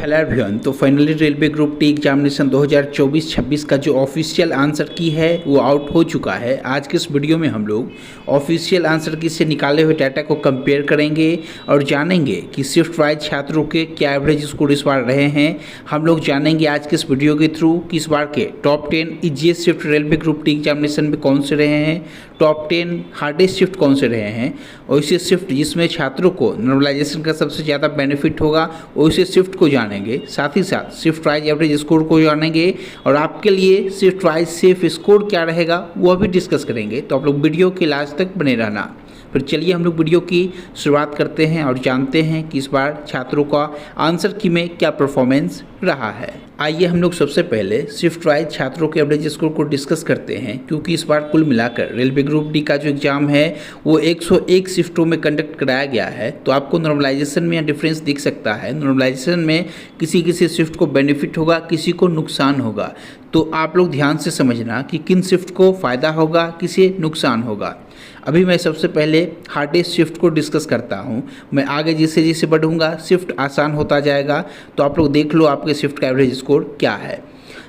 Hello everyone. तो finally railway group T examination 2024-26 का जो ऑफिशियल आंसर की है वो आउट हो चुका है। आज के इस वीडियो में हम लोग ऑफिशियल आंसर की से निकाले हुए डाटा को कंपेयर करेंगे और जानेंगे कि शिफ्ट वाइज छात्रों के क्या एवरेज स्कोर इस बार रहे हैं। हम लोग जानेंगे आज के इस वीडियो के थ्रू कि इस बार के top 10 easiest shift railway group T examination में कौन से रहे हैं, टॉप 10 हार्डेस्ट शिफ्ट कौन से रहे हैं, और इसे शिफ्ट जिसमें छात्रों को नॉर्मलाइजेशन का सबसे ज़्यादा बेनिफिट होगा उसे शिफ्ट को जानेंगे। साथ ही साथ शिफ्ट वाइज एवरेज स्कोर को जानेंगे और आपके लिए शिफ्ट वाइज सेफ स्कोर क्या रहेगा वो भी डिस्कस करेंगे। तो आप लोग वीडियो के लास्ट तक बने रहना। फिर चलिए हम लोग वीडियो की शुरुआत करते हैं और जानते हैं कि इस बार छात्रों का आंसर की में क्या परफॉर्मेंस रहा है। आइए हम लोग सबसे पहले शिफ्ट वाइज छात्रों के एवरेज स्कोर को डिस्कस करते हैं, क्योंकि इस बार कुल मिलाकर रेलवे ग्रुप डी का जो एग्जाम है वो 101 शिफ्टों में कंडक्ट कराया गया है। तो आपको नॉर्मलाइजेशन में डिफरेंस दिख सकता है। नॉर्मलाइजेशन में किसी किसी शिफ्ट को बेनिफिट होगा, किसी को नुकसान होगा। तो आप लोग ध्यान से समझना कि किन शिफ्ट को फ़ायदा होगा, किसे नुकसान होगा। अभी मैं सबसे पहले हार्डेस्ट शिफ्ट को डिस्कस करता हूं। मैं आगे जैसे जैसे बढ़ूंगा शिफ्ट आसान होता जाएगा। तो आप लोग देख लो आपके शिफ्ट का एवरेज स्कोर क्या है।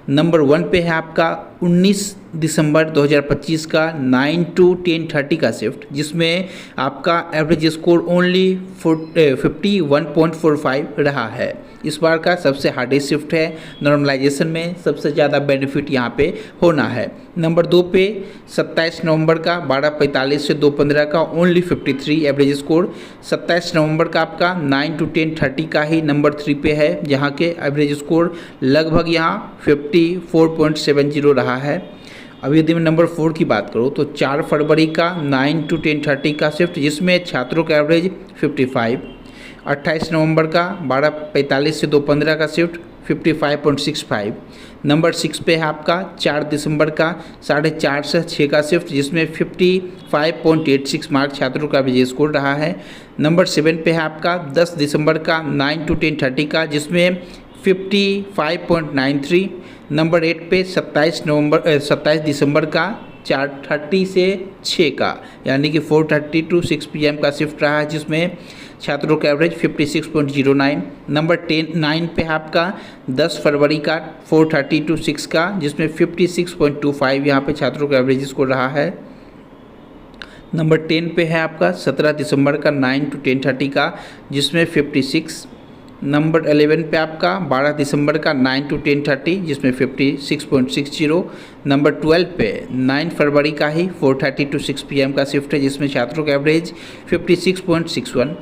नंबर 1 पे है आपका 19 दिसंबर 2025 का 9 to 10:30 का शिफ्ट, जिसमें आपका एवरेज स्कोर ओनली 51.45 रहा है। इस बार का सबसे हार्डेस्ट शिफ्ट है। नॉर्मलाइजेशन में सबसे ज़्यादा बेनिफिट यहाँ पे होना है। नंबर 2 पे 27 नवंबर का 12:45 से 2:15 का ओनली 53 एवरेज स्कोर। 27 नवंबर का आपका 9 to 10:30 का ही नंबर 3 पे है, जहाँ के एवरेज स्कोर लगभग यहाँ 54.70 रहा है। अभी यदि मैं नंबर 4 की बात करूँ तो 4 फरवरी का 9 to 10:30 का शिफ्ट, जिसमें छात्रों का एवरेज 55। 28 नवंबर का 12:45 से 2:15 का शिफ्ट 55.65। नंबर 6 पे है आपका 4 दिसंबर का 4:30 से 6 का शिफ्ट, जिसमें 55.86 मार्क छात्रों का एवरेज स्कोर रहा है। नंबर 7 पे है आपका 10 दिसंबर का 9 to 10:30 का, जिसमें 55.93। नंबर 8 पे 27 दिसंबर का 4:30 से 6 का, यानी कि 4:30 to 6 PM का शिफ्ट रहा है, जिसमें छात्रों का एवरेज 56.09। नंबर 9 पे आपका 10 फरवरी का 4:30 to 6 का, जिसमें 56.25 यहाँ पे छात्रों का एवरेज स्कोर रहा है। नंबर 10 पे है आपका 17 दिसंबर का 9 to 10:30 का, जिसमें 56। नंबर 11 पे आपका 12 दिसंबर का 9 to 10:30, जिसमें 56.60। नंबर 12 पे 9 फरवरी का ही 4:30 to 6 PM का शिफ्ट है, जिसमें छात्रों का एवरेज 56.61।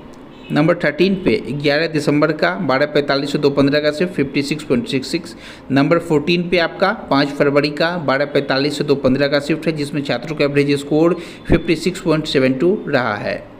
नंबर 13 पे 11 दिसंबर का 12:45 से 2:15 का शिफ्ट 56.66। नंबर 14 पे आपका 5 फरवरी का 12:45 से 2:15 का शिफ्ट है, जिसमें छात्रों का एवरेज स्कोर 56.72 रहा है।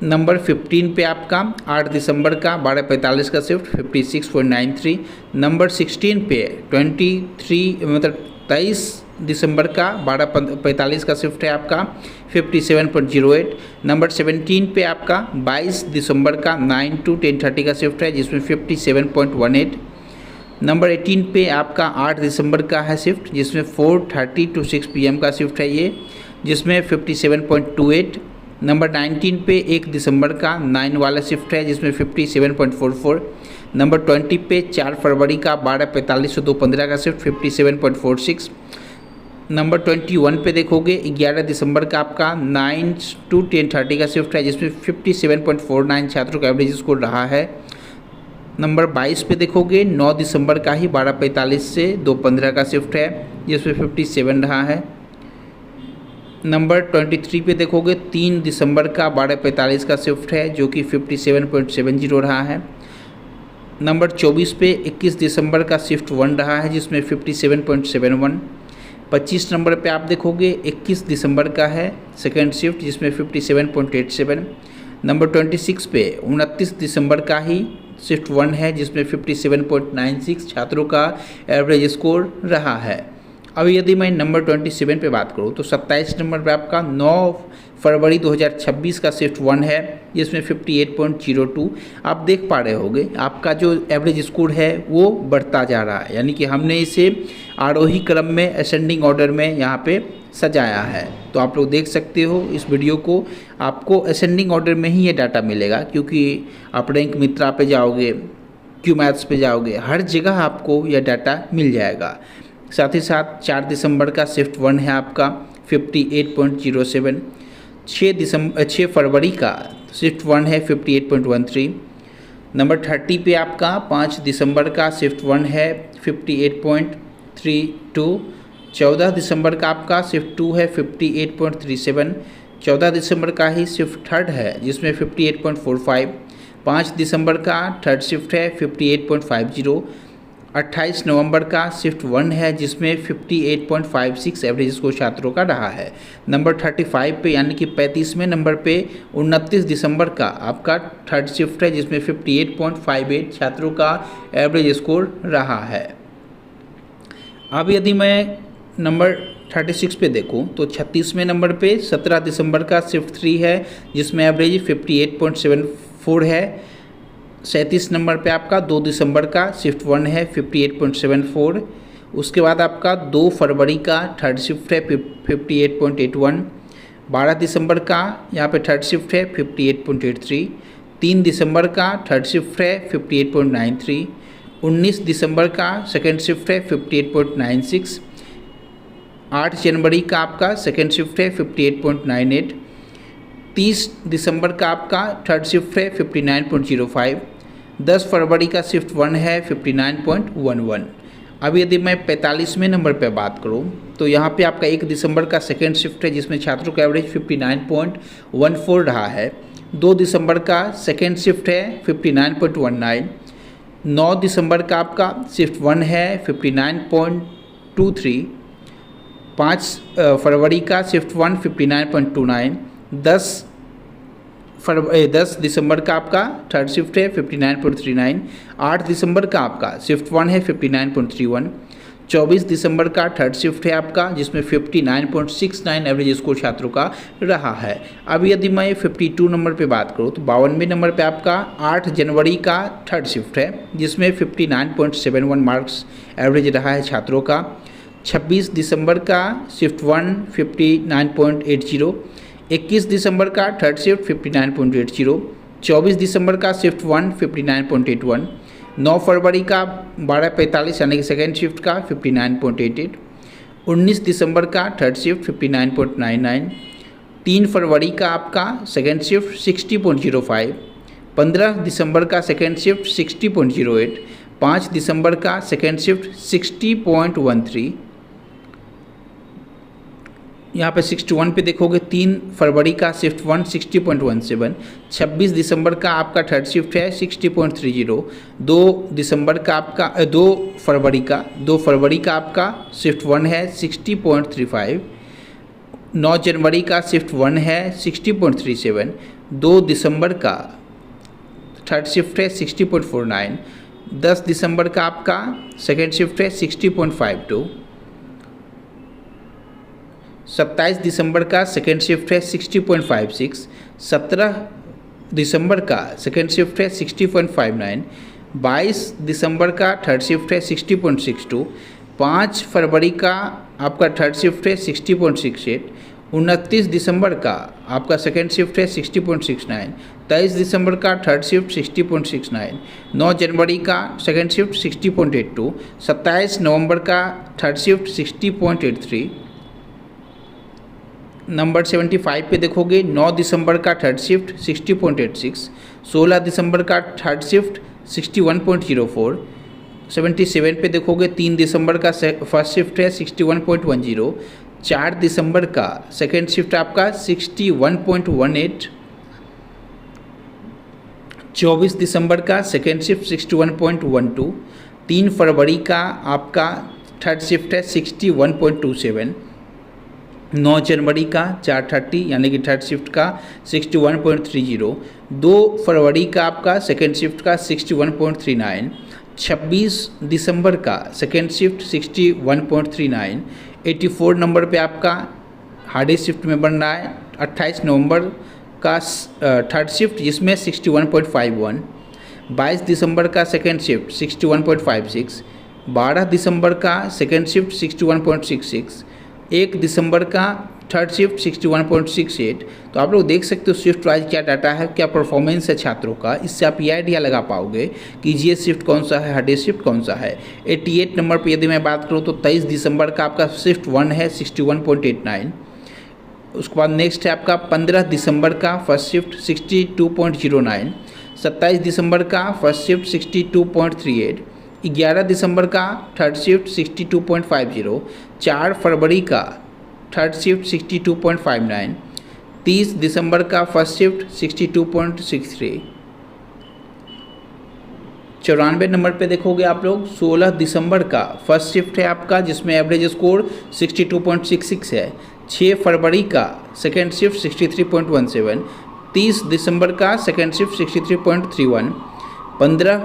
नंबर 15 पे आपका 8 दिसंबर का 12:45 का शिफ्ट 56.93। नंबर 16 पे 23 दिसंबर का 12:45 का शिफ्ट है आपका 57.08। नंबर 17 पे आपका 22 दिसंबर का 9 to 10:30 का शिफ्ट है, जिसमें 57.18। नंबर 18 पे आपका 8 दिसंबर का है शिफ्ट, जिसमें 4:30 to 6 PM का शिफ्ट है ये, जिसमें 57.28। नंबर 19 पे 1 दिसंबर का 9 वाला शिफ्ट है, जिसमें 57.44। नंबर 20 पे 4 फरवरी का 12:45 से 2:15 का शिफ्ट 57.46। नंबर 21 पे देखोगे 11 दिसंबर का आपका 9 to 10:30 का शिफ्ट है, जिसमें 57.49 छात्रों का एवरेज स्कोर रहा है। नंबर 22 पे देखोगे 9 दिसंबर का ही 12:45 से 2:15 का शिफ्ट है, जिसमें 57 रहा है। नंबर 23 पे देखोगे 3 दिसंबर का 12:45 का शिफ्ट है, जो कि 57.70 रहा है। नंबर 24 पे 21 दिसंबर का शिफ्ट 1 रहा है, जिसमें 57.71। 25 नंबर पे आप देखोगे 21 दिसंबर का है सेकेंड शिफ्ट, जिसमें 57.87। नंबर 26 पे 29 दिसंबर का ही शिफ्ट 1 है, जिसमें 57.96 छात्रों का एवरेज स्कोर रहा है। अभी यदि मैं नंबर 27 पे बात करूँ तो 27 नंबर पे आपका 9 फरवरी 2026 का शिफ्ट 1 है, जिसमें 58.02। आप देख पा रहे होंगे आपका जो एवरेज स्कोर है वो बढ़ता जा रहा है, यानी कि हमने इसे आरोही क्रम में असेंडिंग ऑर्डर में यहाँ पे सजाया है। तो आप लोग देख सकते हो इस वीडियो को, आपको असेंडिंग ऑर्डर में ही ये डाटा मिलेगा, क्योंकि आप रैंक मित्रा पे जाओगे क्यू मैथ्स पे जाओगे, हर जगह आपको यह डाटा मिल जाएगा। साथ ही साथ 4 दिसंबर का शिफ्ट 1 है आपका 58.07। 6 फरवरी का शिफ्ट 1 है 58.13। नंबर 30 पे आपका 5 दिसंबर का शिफ्ट 1 है 58.32। 14 दिसंबर का आपका शिफ्ट 2 है 58.37। 14 दिसंबर का ही शिफ्ट 3 है जिसमें 58.45। 5 दिसंबर का थर्ड शिफ्ट है 58.50। 28 नवंबर का शिफ्ट 1 है जिसमें 58.56 एवरेज स्कोर छात्रों का रहा है। नंबर 35 पे यानी कि 35वें नंबर पे 29 दिसंबर का आपका थर्ड शिफ्ट है जिसमें 58.58 छात्रों का एवरेज स्कोर रहा है। अब यदि मैं नंबर 36 पे देखूं तो 36वें नंबर पे 17 दिसंबर का शिफ्ट 3 है जिसमें एवरेज 58.74 है। 37 नंबर पे आपका 2 दिसंबर का शिफ्ट 1 है 58.74। उसके बाद आपका 2 फरवरी का थर्ड शिफ्ट है 58.81। 12 दिसंबर का यहाँ पे थर्ड शिफ्ट है 58.83। 3 दिसंबर का थर्ड शिफ्ट है 58.93। 19 दिसंबर का सेकेंड शिफ्ट है 58.96। 8 जनवरी का आपका सेकेंड शिफ्ट है 58.98। 30 दिसंबर का आपका थर्ड शिफ्ट है 59.05। 10 फरवरी का शिफ्ट 1 है 59.11। अब यदि मैं 45वें नंबर पर बात करूं तो यहाँ पे आपका 1 दिसंबर का सेकेंड शिफ्ट है जिसमें छात्रों का एवरेज 59.14 रहा है। 2 दिसंबर का सेकेंड शिफ्ट है 59.19। 9 दिसंबर का आपका शिफ्ट 1 है 59.23। 5 फरवरी का शिफ्ट 1 59.29। 10 दिसंबर का आपका थर्ड शिफ्ट है 59.39। 8 दिसंबर का आपका शिफ्ट 1 है 59.31। 24 दिसंबर का थर्ड शिफ्ट है आपका जिसमें 59.69 एवरेज स्कोर छात्रों का रहा है। अब यदि मैं 52 नंबर पे बात करूँ तो 52वें नंबर पे आपका 8 जनवरी का थर्ड शिफ्ट है जिसमें 59.71 मार्क्स एवरेज रहा है छात्रों का। 26 दिसंबर का शिफ्ट 1 59.80। 21 दिसंबर का थर्ड शिफ्ट 59.80। 24 दिसंबर का शिफ्ट 1 59.81। 9 फरवरी का 12:45 यानी कि सेकेंड शिफ्ट का 59.88। 19 दिसंबर का थर्ड शिफ्ट 59.99। 3 फरवरी का आपका सेकेंड शिफ्ट 60.05। 15 दिसंबर का सेकेंड शिफ्ट 60.08। 5 दिसंबर का सेकेंड शिफ्ट 60.13। यहाँ पे 61 पे देखोगे 3 फरवरी का शिफ्ट 1 60.17। 26 दिसंबर का आपका थर्ड शिफ्ट है 60.30। 2 दिसंबर का आपका 2 फरवरी का आपका शिफ्ट 1 है 60.35। 9 जनवरी का शिफ्ट 1 है 60.37। 2 दिसंबर का थर्ड शिफ्ट है 60.49। 10 दिसंबर का आपका सेकेंड शिफ्ट है 60.52। 27 दिसंबर का सेकेंड शिफ्ट है 60.56। 17 दिसंबर का सेकेंड शिफ्ट है 60.59। 22 दिसंबर का थर्ड शिफ्ट है 60.62। 5 फरवरी का आपका थर्ड शिफ्ट है 60.68। 29 दिसंबर का आपका सेकेंड शिफ्ट है 60.69। 23 दिसंबर का थर्ड शिफ्ट 60.69। 9 जनवरी का सेकेंड शिफ्ट 60.82। 27 नवंबर का थर्ड शिफ्ट 60.83। नंबर 75 पे देखोगे 9 दिसंबर का थर्ड शिफ्ट 60.86। 16 दिसंबर का थर्ड शिफ्ट 61.04। 77 पे देखोगे 3 दिसंबर का फर्स्ट शिफ्ट है 61.10। 4 दिसंबर का सेकेंड शिफ्ट आपका 61.18। 24 दिसंबर का सेकेंड शिफ्ट 61.12। 3 फरवरी का आपका थर्ड शिफ्ट है 61.27। 9 जनवरी का 4:30 यानी कि थर्ड शिफ्ट का 61.30। 2 फरवरी का आपका सेकेंड शिफ्ट का 61.39। 26 दिसंबर का सेकेंड शिफ्ट 61.39। 84 नंबर पे आपका हार्डी शिफ्ट में बन रहा है। 28 नवंबर का थर्ड शिफ्ट जिसमें 61.51। 22 दिसंबर का सेकेंड शिफ्ट 61.56। 12 दिसंबर का सेकेंड शिफ्ट 61.66। 1 दिसंबर का थर्ड शिफ्ट 61.68। तो आप लोग देख सकते हो शिफ्ट वाइज क्या डाटा है, क्या परफॉर्मेंस है छात्रों का। इससे आप ये आइडिया लगा पाओगे कि जीएस शिफ्ट कौन सा है, हार्डेस्ट शिफ्ट कौन सा है। 88 नंबर पर यदि मैं बात करूँ तो 23 दिसंबर का आपका शिफ्ट 1 है 61.89। उसके बाद नेक्स्ट है आपका 15 दिसंबर का फर्स्ट शिफ्ट 62.09। 27 दिसंबर का फर्स्ट शिफ्ट 62.38। 11 दिसंबर का थर्ड शिफ्ट 62.50। 4 फरवरी का थर्ड शिफ्ट 62.59। 30 दिसंबर का फर्स्ट शिफ्ट 62.63। 94 नंबर पे देखोगे आप लोग 16 दिसंबर का फर्स्ट शिफ्ट है आपका, जिसमें एवरेज स्कोर 62.66 है। 6 फरवरी का सेकेंड शिफ्ट 63.17। 30 दिसंबर का सेकेंड शिफ्ट 63.31। 15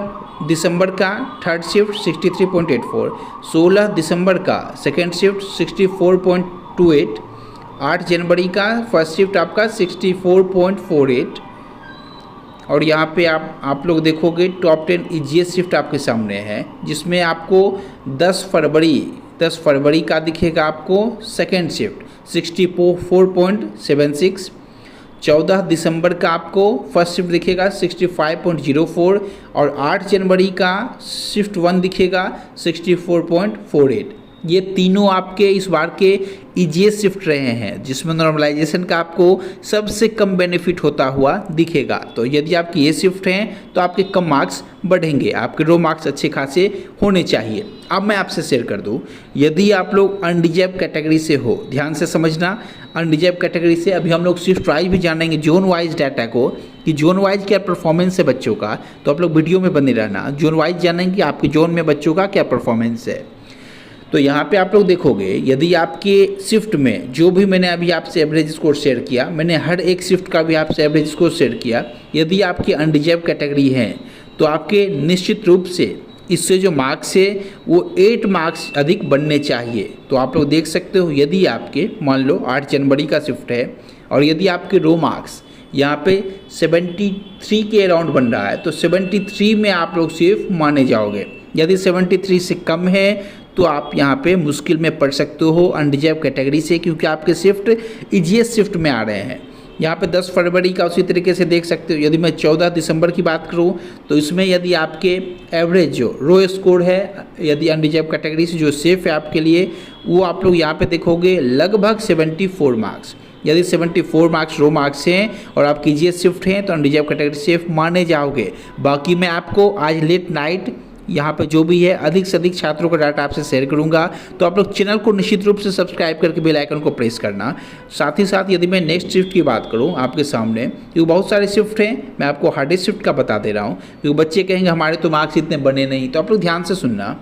दिसंबर का थर्ड शिफ्ट 63.84। 16 दिसंबर का सेकेंड शिफ्ट 64.28। 8 जनवरी का फर्स्ट शिफ्ट आपका 64.48। और यहाँ पे आप लोग देखोगे टॉप 10 ईजीएस्ट शिफ्ट आपके सामने है, जिसमें आपको 10 फरवरी का दिखेगा आपको सेकेंड शिफ्ट 64.76। 14 दिसंबर का आपको फर्स्ट शिफ्ट दिखेगा 65.04 और 8 जनवरी का शिफ्ट 1 दिखेगा 64.48। ये तीनों आपके इस बार के ईजीएस्ट शिफ्ट रहे हैं, जिसमें नॉर्मलाइजेशन का आपको सबसे कम बेनिफिट होता हुआ दिखेगा। तो यदि आपके ये शिफ्ट हैं तो आपके कम मार्क्स बढ़ेंगे, आपके रो मार्क्स अच्छे खासे होने चाहिए। अब मैं आपसे शेयर कर दूं, यदि आप लोग अनडिजर्व कैटेगरी से हो, ध्यान से समझना, अनडिजर्व कैटेगरी से अभी हम लोग शिफ्ट वाइज भी जानेंगे, जोन वाइज डाटा को कि जोन वाइज क्या परफॉर्मेंस है बच्चों का। तो आप लोग वीडियो में बने रहना, जोन वाइज जानेंगे कि आपके जोन में बच्चों का क्या परफॉर्मेंस है। तो यहाँ पे आप लोग देखोगे, यदि आपके शिफ्ट में जो भी मैंने अभी आपसे एवरेज स्कोर शेयर किया, मैंने हर एक शिफ्ट का भी आपसे एवरेज स्कोर शेयर किया। यदि आपकी अनडिजर्व कैटेगरी है तो आपके निश्चित रूप से इससे जो मार्क्स है वो 8 मार्क्स अधिक बनने चाहिए। तो आप लोग देख सकते हो, यदि आपके मान लो 8 जनवरी का शिफ्ट है और यदि आपके रो मार्क्स यहाँ पे 73 के अराउंड बन रहा है, तो 73 में आप लोग सेफ माने जाओगे। यदि 73 से कम है तो आप यहाँ पे मुश्किल में पड़ सकते हो अनडिजर्व कैटेगरी से, क्योंकि आपके शिफ्ट ईजीएस्ट शिफ्ट में आ रहे हैं। यहाँ पे 10 फरवरी का उसी तरीके से देख सकते हो। यदि मैं 14 दिसंबर की बात करूँ तो इसमें यदि आपके एवरेज जो रो स्कोर है, यदि अनडिजर्व कैटेगरी से जो सेफ है आपके लिए, वो आप लोग यहाँ पे देखोगे लगभग 74 मार्क्स। यदि 74 मार्क्स रो मार्क्स हैं और आप ईजीएस्ट शिफ्ट हैं तो अनडिजर्व कैटेगरी सेफ माने जाओगे। बाकी मैं आपको आज लेट नाइट यहाँ पे जो भी है अधिक से अधिक छात्रों का डाटा आपसे शेयर करूँगा। तो आप लोग चैनल को निश्चित रूप से सब्सक्राइब करके बेल आइकन को प्रेस करना। साथ ही साथ यदि मैं नेक्स्ट शिफ्ट की बात करूँ आपके सामने, क्योंकि बहुत सारे शिफ्ट हैं, मैं आपको हार्डेस्ट शिफ्ट का बता दे रहा हूँ, क्योंकि बच्चे कहेंगे हमारे तो मार्क्स इतने बने नहीं। तो आप लोग ध्यान से सुनना,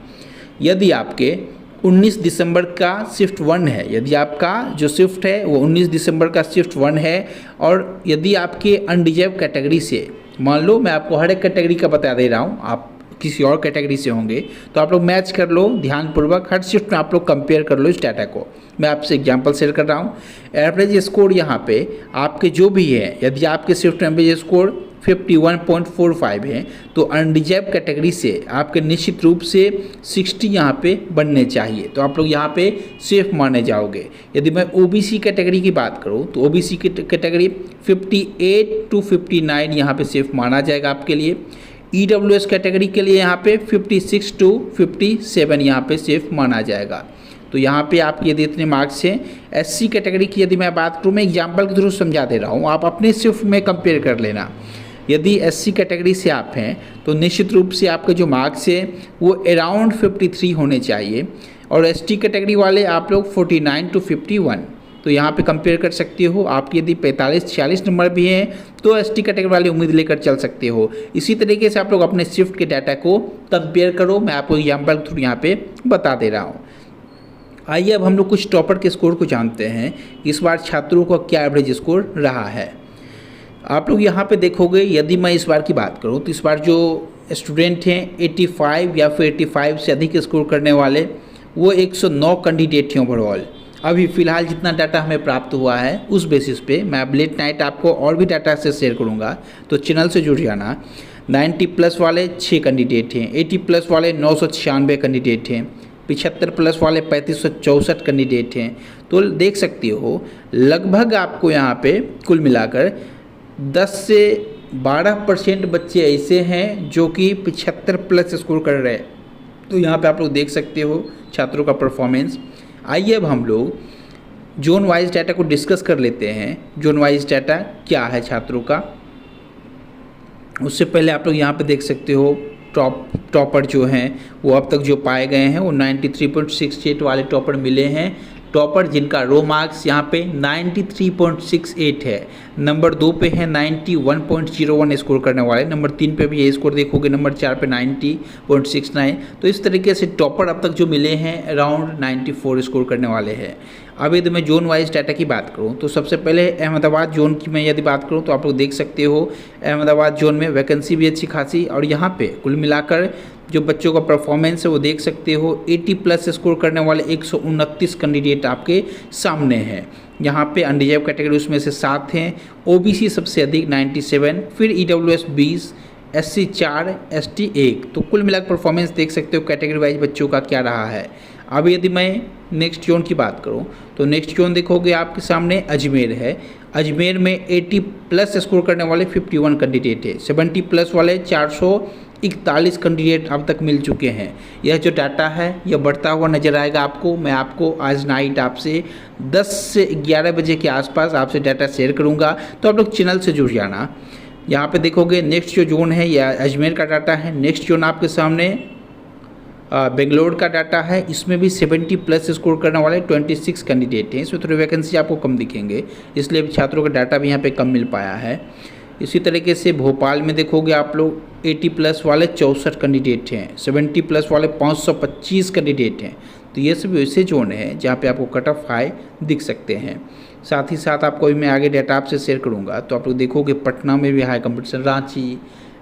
यदि आपके 19 दिसंबर का शिफ्ट 1 है, यदि आपका जो शिफ्ट है वो 19 दिसंबर का शिफ्ट 1 है और यदि आपके अनडिजर्व कैटेगरी से, मान लो मैं आपको हर एक कैटेगरी का बता दे रहा हूँ, आप किसी और कैटेगरी से होंगे तो आप लोग मैच कर लो ध्यानपूर्वक, हर शिफ्ट में आप लोग कंपेयर कर लो इस डाटा को। मैं आपसे एग्जांपल शेयर कर रहा हूँ। एवरेज स्कोर यहाँ पे आपके जो भी है, यदि आपके शिफ्ट एवरेज स्कोर 51.45 है तो अनडिजर्व कैटेगरी से आपके निश्चित रूप से 60 यहाँ पे बनने चाहिए। तो आप लोग यहाँ पे सेफ माने जाओगे। यदि मैं ओबीसी कैटेगरी की बात करूँ तो ओबीसी की कैटेगरी 58 to 59 यहाँ पे सेफ माना जाएगा आपके लिए। ईडब्ल्यूएस कैटेगरी के लिए यहाँ पे 56 to 57 यहाँ पे सेफ माना जाएगा। तो यहाँ पे आपके यदि इतने मार्क्स हैं। एससी कैटेगरी की यदि मैं बात करूँ, मैं एग्जाम्पल के थ्रू समझा दे रहा हूँ, आप अपने शिफ्ट में कंपेयर कर लेना। यदि एससी कैटेगरी से आप हैं तो निश्चित रूप से आपके जो मार्क्स है वो अराउंड 53 होने चाहिए और एसटी कैटेगरी वाले आप लोग 49 to 51। तो यहाँ पे कंपेयर कर सकते हो। आप यदि 45-46 नंबर भी हैं तो एसटी कैटेगरी वाले उम्मीद लेकर चल सकते हो। इसी तरीके से आप लोग अपने शिफ्ट के डाटा को कंपेयर करो, मैं आपको एग्जाम्पल के थ्रू यहाँ पे बता दे रहा हूँ। आइए अब हम लोग कुछ टॉपर के स्कोर को जानते हैं, इस बार छात्रों का क्या एवरेज स्कोर रहा है। आप लोग यहाँ पे देखोगे, यदि मैं इस बार की बात करूँ तो इस बार जो स्टूडेंट हैं 85 या फिर 85 से अधिक स्कोर करने वाले वो 109 कैंडिडेट हैं ओवरऑल। अभी फ़िलहाल जितना डाटा हमें प्राप्त हुआ है उस बेसिस पे मैं अब लेट नाइट आपको और भी डाटा से शेयर करूँगा, तो चैनल से जुड़ जाना। 90 प्लस वाले 6 कैंडिडेट हैं, 80 प्लस वाले 996 कैंडिडेट हैं, 75 प्लस वाले 3564 कैंडिडेट हैं। तो देख सकते हो लगभग आपको यहाँ पे कुल मिलाकर 10 से 12% बच्चे ऐसे हैं जो कि 75 प्लस स्कोर कर रहे हैं। तो यहाँ पे आप लोग देख सकते हो छात्रों का परफॉर्मेंस। आइए अब हम लोग जोन वाइज डाटा को डिस्कस कर लेते हैं। जोन वाइज डाटा क्या है छात्रों का, उससे पहले आप लोग यहाँ पे देख सकते हो टॉपर जो हैं वो अब तक जो पाए गए हैं वो 93.68 वाले टॉपर मिले हैं। टॉपर जिनका रो मार्क्स यहाँ पे 93.68 है। नंबर 2 पे है 91.01 स्कोर करने वाले। नंबर 3 पे भी ये स्कोर देखोगे। नंबर 4 पे 90.69। तो इस तरीके से टॉपर अब तक जो मिले हैं अराउंड 94 स्कोर करने वाले हैं। अब यदि मैं जोन वाइज डाटा की बात करूं तो सबसे पहले अहमदाबाद जोन की मैं यदि बात करूं तो आप लोग देख सकते हो अहमदाबाद जोन में वैकेंसी भी अच्छी खासी, और यहाँ पे कुल मिलाकर जो बच्चों का परफॉर्मेंस है वो देख सकते हो 80 प्लस स्कोर करने वाले 129 कैंडिडेट आपके सामने हैं। यहाँ पे अनरिजर्व कैटेगरी उसमें से 7 हैं, ओबीसी सबसे अधिक 97, फिर ईडब्ल्यूएस 20, एससी 4, एसटी 1। तो कुल मिलाकर परफॉर्मेंस देख सकते हो कैटेगरी वाइज बच्चों का क्या रहा है। अब यदि मैं नेक्स्ट जोन की बात करूं तो नेक्स्ट जोन देखोगे आपके सामने अजमेर है। अजमेर में 80 प्लस स्कोर करने वाले 51 कैंडिडेट है। 70 प्लस वाले 441 कैंडिडेट अब तक मिल चुके हैं। यह जो डाटा है यह बढ़ता हुआ नजर आएगा आपको। मैं आपको आज नाइट आपसे 10 से 11 बजे के आसपास आपसे डाटा शेयर करूँगा, तो आप लोग चैनल से जुड़ जाना। यहाँ पे देखोगे नेक्स्ट जो जोन है यह अजमेर का डाटा है। नेक्स्ट जोन आपके सामने बेंगलोर का डाटा है। इसमें भी 70 प्लस स्कोर करने वाले 26 कैंडिडेट हैं। इसमें थोड़ी वैकेंसी आपको कम दिखेंगे, इसलिए छात्रों का डाटा भी यहाँ पे कम मिल पाया है। इसी तरीके से भोपाल में देखोगे आप लोग 80 प्लस वाले 64 कैंडिडेट हैं। 70 प्लस वाले 525 कैंडिडेट हैं। तो ये सब ऐसे जोन है जहाँ पे आपको कट ऑफ हाई दिख सकते हैं। साथ ही साथ आपको भी मैं आगे डाटा आपसे शेयर करूँगा। तो आप लोग देखोगे पटना में भी हाई कंपटीशन, रांची,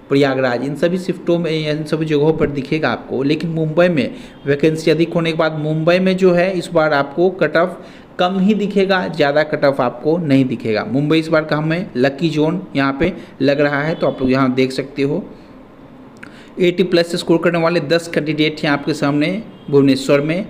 प्रयागराज, इन सभी शिफ्टों में इन सभी जगहों पर दिखेगा आपको। लेकिन मुंबई में वैकेंसी अधिक होने के बाद मुंबई में जो है इस बार आपको कट ऑफ कम ही दिखेगा, ज़्यादा कट ऑफ आपको नहीं दिखेगा। मुंबई इस बार का हमें लकी जोन यहाँ पे लग रहा है। तो आप लोग यहाँ देख सकते हो 80 प्लस स्कोर करने वाले 10 कैंडिडेट हैं आपके सामने भुवनेश्वर में।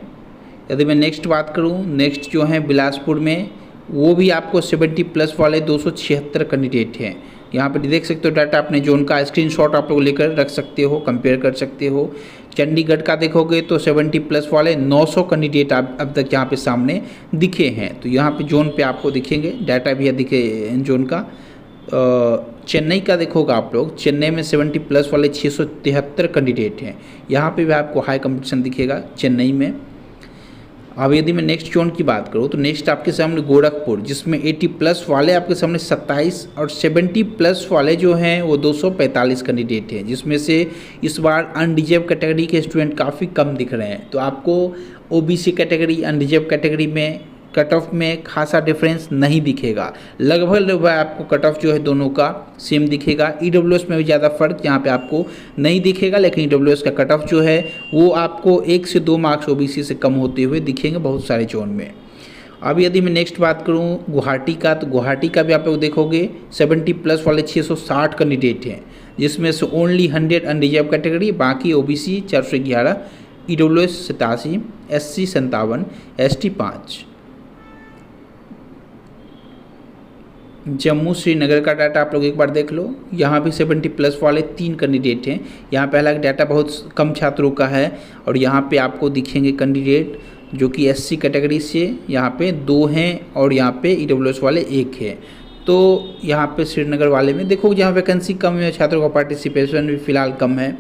यदि मैं नेक्स्ट बात करूँ, नेक्स्ट जो है बिलासपुर में, वो भी आपको 70 प्लस वाले 276 कैंडिडेट हैं। यहाँ पर देख सकते हो डाटा, अपने जोन का स्क्रीनशॉट आप लोग लेकर रख सकते हो, कंपेयर कर सकते हो। चंडीगढ़ का देखोगे तो 70 प्लस वाले 900 कैंडिडेट अब तक यहाँ पे सामने दिखे हैं। तो यहाँ पे जोन पे आपको दिखेंगे, डाटा भी दिखे जोन का। चेन्नई का देखोगे आप लोग, चेन्नई में 70 प्लस वाले 673 कैंडिडेट हैं। यहाँ पे भी आपको हाई कंपटीशन दिखेगा चेन्नई में। अब यदि मैं नेक्स्ट जोन की बात करूँ तो नेक्स्ट आपके सामने गोरखपुर, जिसमें 80 प्लस वाले आपके सामने 27 और 70 प्लस वाले जो हैं वो 245 कैंडिडेट हैं, जिसमें से इस बार अनरिजर्व कैटेगरी के स्टूडेंट काफ़ी कम दिख रहे हैं। तो आपको ओबीसी कैटेगरी, अनरिजर्व कैटेगरी में कट ऑफ में खासा डिफरेंस नहीं दिखेगा। लगभग आपको कट ऑफ जो है दोनों का सेम दिखेगा। ईडब्ल्यूएस में भी ज़्यादा फर्क यहाँ पे आपको नहीं दिखेगा, लेकिन ईडब्ल्यूएस का कट ऑफ जो है वो आपको 1 से 2 मार्क्स ओबीसी से कम होते हुए दिखेंगे बहुत सारे जोन में। अब यदि मैं नेक्स्ट बात करूँ गुवाहाटी का, तो गुवाहाटी का भी आप लोग देखोगे 70 प्लस वाले 660 कैंडिडेट हैं, जिसमें से ओनली 100 अनरिजर्व कैटेगरी, बाकी OBC 411, EWS 87, SC 57, ST 5। Jammu Srinagar का डाटा आप लोग एक बार देख लो। यहाँ भी 70 प्लस वाले 3 कैंडिडेट हैं। यहाँ पे हालांकि डाटा बहुत कम छात्रों का है, और यहाँ पे आपको दिखेंगे कैंडिडेट जो कि एससी कैटेगरी से यहाँ पे 2 हैं, और यहाँ पे ईडब्ल्यूएस वाले 1 है। तो यहाँ पे श्रीनगर वाले में देखोगे जहाँ वैकेंसी कम है, छात्रों का पार्टिसिपेशन भी फिलहाल कम है।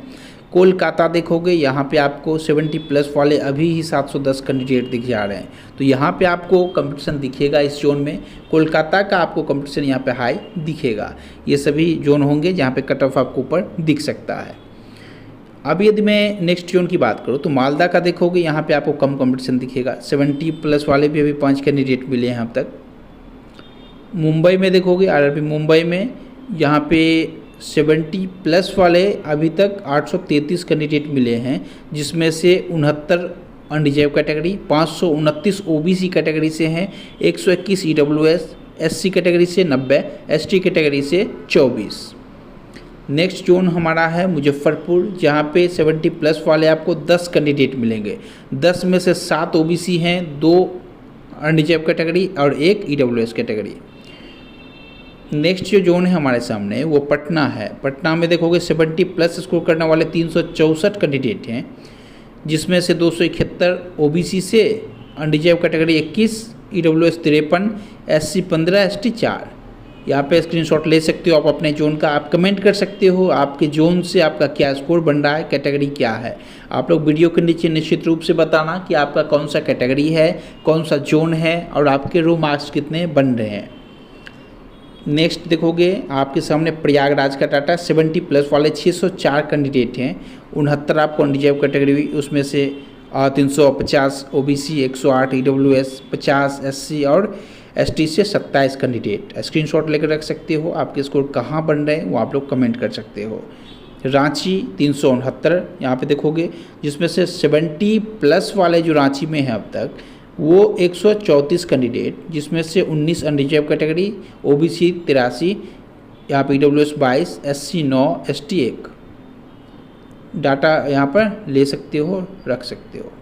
कोलकाता देखोगे यहाँ पे आपको 70 प्लस वाले अभी ही 710 कैंडिडेट दिख जा रहे हैं। तो यहाँ पे आपको कंपटीशन दिखेगा इस जोन में। कोलकाता का आपको कंपटीशन यहाँ पे हाई दिखेगा। ये सभी जोन होंगे जहाँ पे कट ऑफ आपको ऊपर दिख सकता है। अब यदि मैं नेक्स्ट जोन की बात करूँ तो मालदा का देखोगे यहाँ पे आपको कम कंपटीशन दिखेगा। 70 प्लस वाले भी अभी 5 कैंडिडेट मिले हैं अब तक। मुंबई में देखोगे आरआरबी मुंबई में यहाँ पे 70 प्लस वाले अभी तक 833 कैंडिडेट मिले हैं, जिसमें से 69 अनरिजर्व कैटेगरी, 529 ओबीसी कैटेगरी से हैं, 121 ईडब्ल्यूएस, एससी कैटेगरी से 90, एसटी कैटेगरी से 24। नेक्स्ट जोन हमारा है मुजफ्फरपुर, जहाँ पे 70 प्लस वाले आपको 10 कैंडिडेट मिलेंगे। 10 में से 7 ओबीसी हैं, 2 अनरिजर्व कैटेगरी और 1 ईडब्ल्यूएस कैटेगरी। नेक्स्ट जो जोन है हमारे सामने वो पटना है। पटना में देखोगे 70 प्लस स्कोर करने वाले 364 कैंडिडेट हैं, जिसमें से 271 ओबीसी से, unreserved category 21, EWS 53, SC 15, ST 4। यहाँ पे स्क्रीनशॉट ले सकते हो आप अपने जोन का। आप कमेंट कर सकते हो आपके जोन से आपका क्या स्कोर बन रहा है, कैटेगरी क्या है। आप लोग वीडियो के नीचे निश्चित रूप से बताना कि आपका कौन सा कैटेगरी है, कौन सा जोन है और आपके रो मार्क्स कितने बन रहे हैं। नेक्स्ट देखोगे आपके सामने प्रयागराज का डाटा। 70 प्लस वाले 604 कैंडिडेट हैं, 69 आपको अनरिजर्व कैटेगरी, उसमें से 350 ओबीसी, 108 ईडब्ल्यूएस, 50 एससी और एसटी से 27 कैंडिडेट। स्क्रीनशॉट लेकर रख सकते हो। आपके स्कोर कहाँ बन रहे हैं वो आप लोग कमेंट कर सकते हो। रांची 369 यहाँ पे देखोगे, जिसमें से 70 प्लस वाले जो रांची में हैं अब तक वो 134 कैंडिडेट, जिसमें से 19 अनरिजर्व कैटेगरी, ओबीसी 83, यहाँ पे ईडब्ल्यूएस 22, एससी 9, एसटी 1। डाटा यहाँ पर ले सकते हो, रख सकते हो।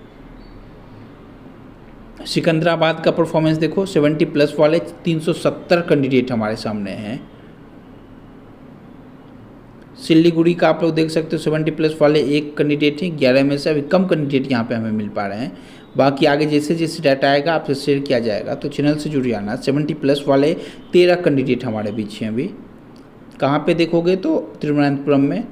सिकंदराबाद का परफॉर्मेंस देखो, 70 प्लस वाले 370 कैंडिडेट हमारे सामने हैं। सिल्लीगुड़ी का आप लोग देख सकते हो, 70 प्लस वाले 1 कैंडिडेट हैं, 11 में से अभी कम कैंडिडेट यहाँ पे हमें मिल पा रहे हैं। बाकी आगे जैसे जैसे डाटा आएगा आपसे शेयर किया जाएगा, तो चैनल से जुड़ जाना। 70 प्लस वाले 13 कैंडिडेट हमारे बीच हैं अभी। कहाँ पे देखोगे तो तिरुवनंतपुरम में।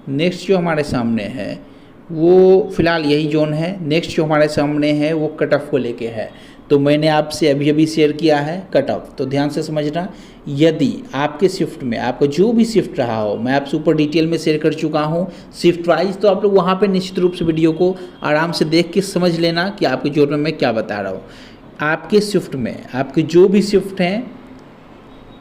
नेक्स्ट जो हमारे सामने है वो फ़िलहाल यही जोन है। नेक्स्ट जो हमारे सामने है वो कट ऑफ को लेके है, तो मैंने आपसे अभी अभी शेयर किया है कट ऑफ, तो ध्यान से समझना। यदि आपके शिफ्ट में आपको जो भी शिफ्ट रहा हो, मैं आपसे ऊपर डिटेल में शेयर कर चुका हूँ शिफ्ट वाइज, तो आप लोग वहाँ पे निश्चित रूप से वीडियो को आराम से देख के समझ लेना कि आपके जोन में मैं क्या बता रहा हूँ। आपके शिफ्ट में आपके जो भी शिफ्ट हैं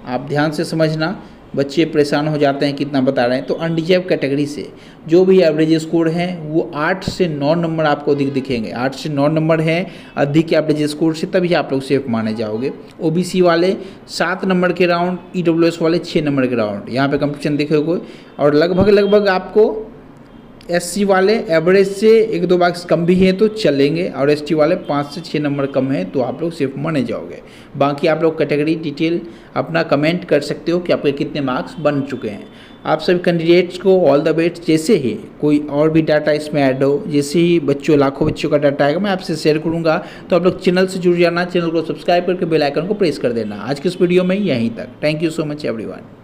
आप ध्यान से समझना। बच्चे परेशान हो जाते हैं कितना बता रहे हैं, तो अनरिजर्व कैटेगरी से जो भी एवरेज स्कोर हैं वो 8 से 9 नंबर आपको दिखेंगे। 8 से 9 नंबर हैं अधिक एवरेज स्कोर से, तभी आप लोग सेफ माने जाओगे। ओबीसी वाले 7 नंबर के राउंड, ईडब्ल्यूएस वाले 6 नंबर के राउंड, यहाँ पे कंपटीशन देखोगे। और लगभग आपको एससी वाले एवरेज से 1-2 मार्क्स कम भी हैं तो चलेंगे, और एसटी वाले 5 से 6 नंबर कम हैं तो आप लोग सेफ माने जाओगे। बाकी आप लोग कैटेगरी डिटेल अपना कमेंट कर सकते हो कि आपके कितने मार्क्स बन चुके हैं। आप सभी कैंडिडेट्स को ऑल द बेस्ट। जैसे ही कोई और भी डाटा इसमें ऐड हो, जैसे ही लाखों बच्चों का डाटा आएगा मैं आपसे शेयर करूंगा, तो आप लोग चैनल से जुड़ जाना। चैनल को सब्सक्राइब करके बेल आइकन को प्रेस कर देना। आज की इस वीडियो में यहीं तक। Thank you so much everyone.